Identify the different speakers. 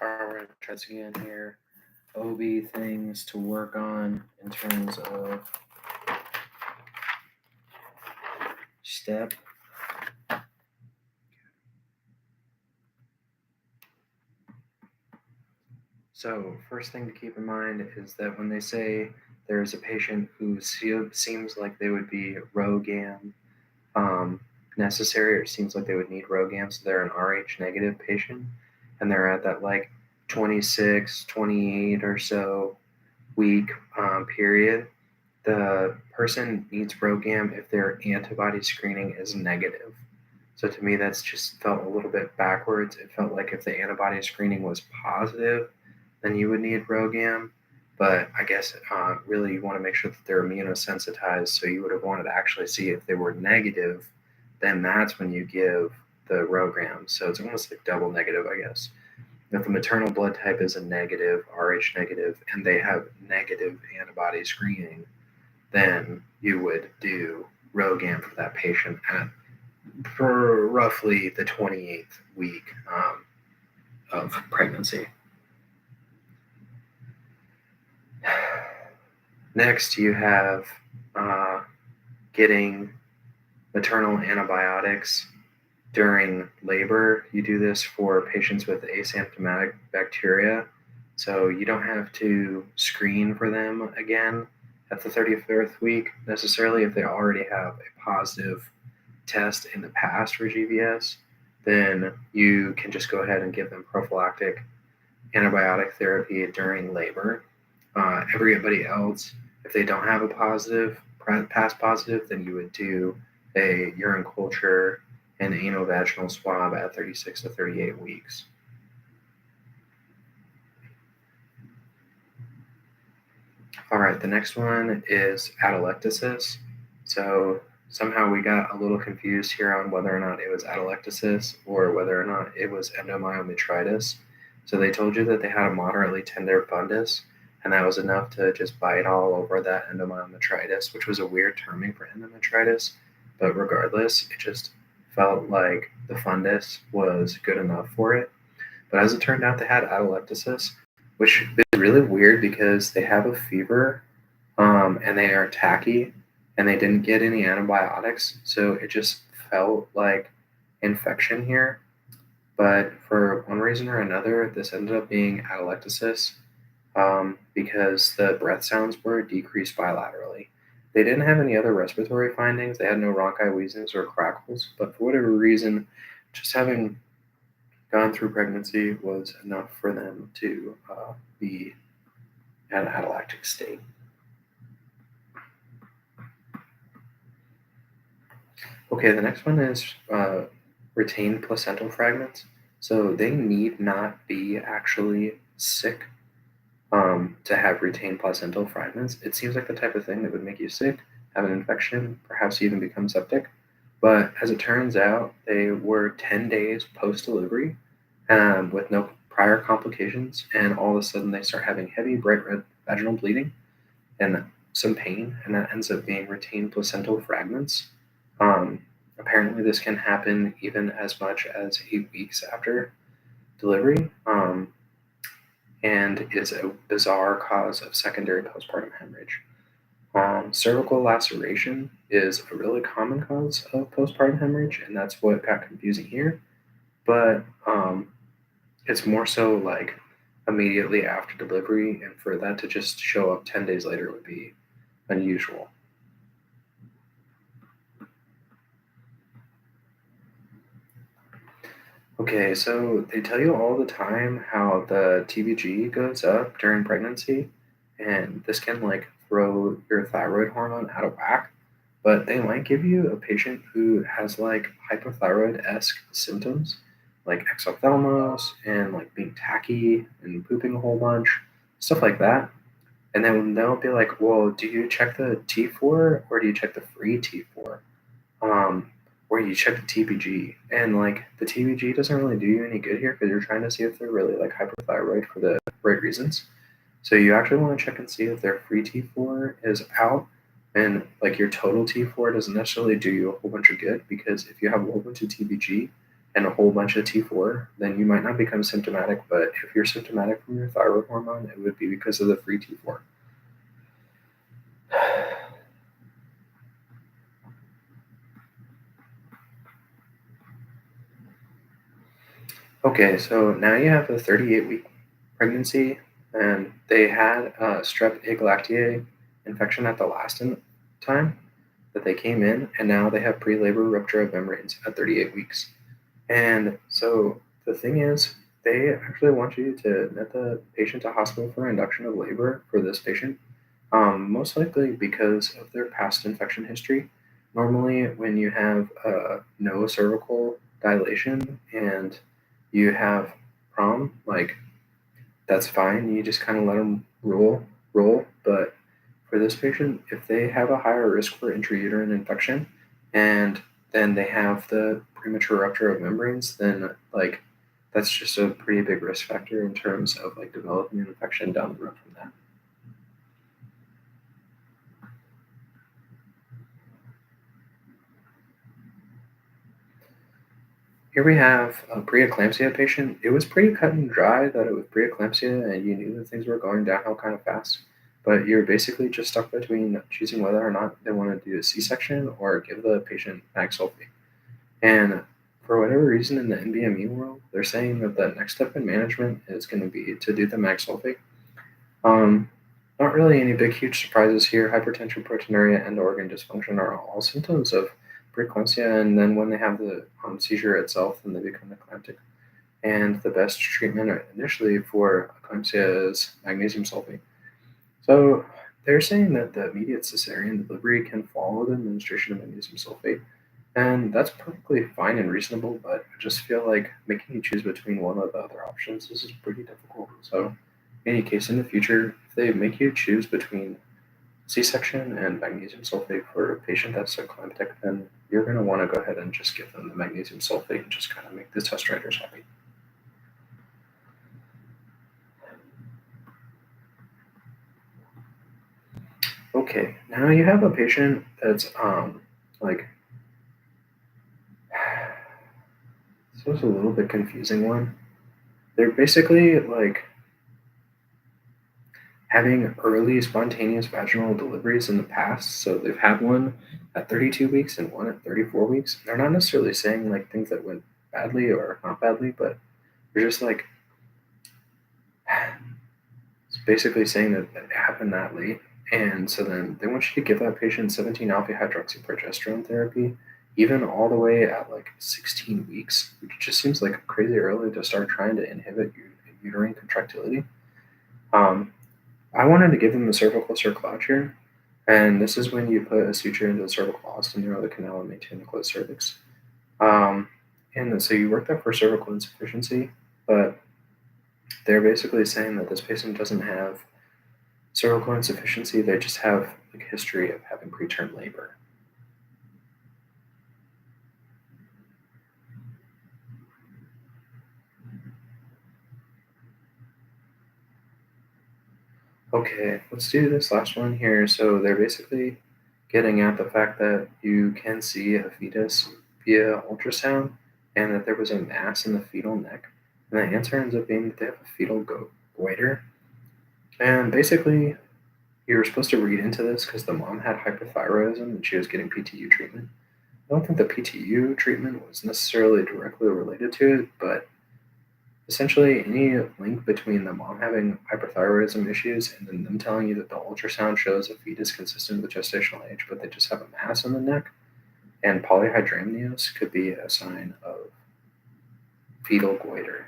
Speaker 1: All right, we're going to try this again here. OB things to work on in terms of step. So first thing to keep in mind is that when they say there's a patient who seems like they would be RhoGAM necessary, or seems like they would need RhoGAM, so they're an Rh negative patient, and they're at that like 26, 28 or so week period, the person needs RhoGAM if their antibody screening is negative. So to me, that's just felt a little bit backwards. It felt like if the antibody screening was positive, then you would need RhoGAM. But I guess really you want to make sure that they're immunosensitized. So you would have wanted to actually see if they were negative, then that's when you give the RhoGAM. So it's almost like double negative, I guess. If the maternal blood type is a negative, Rh negative, and they have negative antibody screening, then you would do RhoGAM for that patient for roughly the 28th week of pregnancy. Next, you have getting maternal antibiotics during labor. You do this for patients with asymptomatic bacteria, so you don't have to screen for them again at the 33rd week necessarily if they already have a positive test in the past for GBS. Then you can just go ahead and give them prophylactic antibiotic therapy during labor. Everybody else, if they don't have a positive, past positive, then you would do a urine culture and anovaginal swab at 36 to 38 weeks. All right, the next one is atelectasis. So somehow we got a little confused here on whether or not it was atelectasis or whether or not it was endomyometritis. So they told you that they had a moderately tender fundus, and that was enough to just bite all over that endomyometritis, which was a weird terming for endometritis. But regardless, it just felt like the fundus was good enough for it. But as it turned out, they had atelectasis, which is really weird because they have a fever and they are tacky and they didn't get any antibiotics. So it just felt like infection here. But for one reason or another, this ended up being atelectasis because the breath sounds were decreased bilaterally. They didn't have any other respiratory findings. They had no rhonchi, wheezings, or crackles. But for whatever reason, just having gone through pregnancy was enough for them to be at an atelectic state. Okay, the next one is retained placental fragments. So they need not be actually sick to have retained placental fragments. It seems like the type of thing that would make you sick, have an infection, perhaps even become septic. But as it turns out, they were 10 days post-delivery with no prior complications, and all of a sudden they start having heavy, bright red vaginal bleeding and some pain, and that ends up being retained placental fragments. Apparently, this can happen even as much as 8 weeks after delivery, and is a bizarre cause of secondary postpartum hemorrhage. Cervical laceration is a really common cause of postpartum hemorrhage, and that's what got confusing here. But it's more so like immediately after delivery, and for that to just show up 10 days later would be unusual. Okay, so they tell you all the time how the TBG goes up during pregnancy, and this can like throw your thyroid hormone out of whack. But they might give you a patient who has like hypothyroid-esque symptoms, like exophthalmos and like being tacky and pooping a whole bunch, stuff like that. And then they'll be like, well, do you check the T4 or do you check the free T4? Or you check the TBG. And like the TBG doesn't really do you any good here because you're trying to see if they're really like hypothyroid for the right reasons. So you actually want to check and see if their free T4 is out, and like your total T4 doesn't necessarily do you a whole bunch of good, because if you have a whole bunch of TBG and a whole bunch of T4, then you might not become symptomatic. But if you're symptomatic from your thyroid hormone, it would be because of the free T4. Okay, so now you have a 38-week pregnancy, and they had a strep Egalactiae infection at the last time that they came in, and now they have pre-labor rupture of membranes at 38 weeks. And so the thing is, they actually want you to admit the patient to hospital for induction of labor for this patient, most likely because of their past infection history. Normally, when you have no cervical dilation and you have prom, like that's fine. You just kind of let them roll. But for this patient, if they have a higher risk for intrauterine infection and then they have the premature rupture of membranes, then like that's just a pretty big risk factor in terms of like developing an infection down the road from that. Here we have a preeclampsia patient. It was pretty cut and dry that it was preeclampsia, and you knew that things were going downhill kind of fast. But you're basically just stuck between choosing whether or not they want to do a C-section or give the patient mag sulfate. And for whatever reason in the NBME world, they're saying that the next step in management is going to be to do the mag sulfate. Um, Not really any big, huge surprises here. Hypertension, proteinuria, and organ dysfunction are all symptoms of preeclampsia, and then when they have the seizure itself, then they become eclamptic. And the best treatment initially for eclampsia is magnesium sulfate. So they're saying that the immediate cesarean delivery can follow the administration of magnesium sulfate, and that's perfectly fine and reasonable, but I just feel like making you choose between one of the other options, this is pretty difficult. So in any case, in the future, if they make you choose between C-section and magnesium sulfate for a patient that's eclamptic, then you're going to want to go ahead and just give them the magnesium sulfate and just kind of make the test writers happy. Okay, now you have a patient that's like this was a little bit confusing one. They're basically like having early spontaneous vaginal deliveries in the past. So they've had one at 32 weeks and one at 34 weeks. They're not necessarily saying like things that went badly or not badly, but they're just like it's basically saying that it happened that late. And so then they want you to give that patient 17 alpha hydroxyprogesterone therapy, even all the way at like 16 weeks, which just seems like crazy early to start trying to inhibit uterine contractility. Um, I wanted to give them the cervical cerclage, and this is when you put a suture into the cervical ostium near the canal and maintain the closed cervix. Um, and so you work that for cervical insufficiency, but they're basically saying that this patient doesn't have cervical insufficiency, they just have like a history of having preterm labor. Okay, let's do this last one here. So they're basically getting at the fact that you can see a fetus via ultrasound and that there was a mass in the fetal neck. And the answer ends up being that they have a fetal goiter. And basically, you were supposed to read into this because the mom had hypothyroidism and she was getting PTU treatment. I don't think the PTU treatment was necessarily directly related to it, but essentially any link between the mom having hyperthyroidism issues and then them telling you that the ultrasound shows a fetus consistent with gestational age, but they just have a mass in the neck, and polyhydramnios could be a sign of fetal goiter.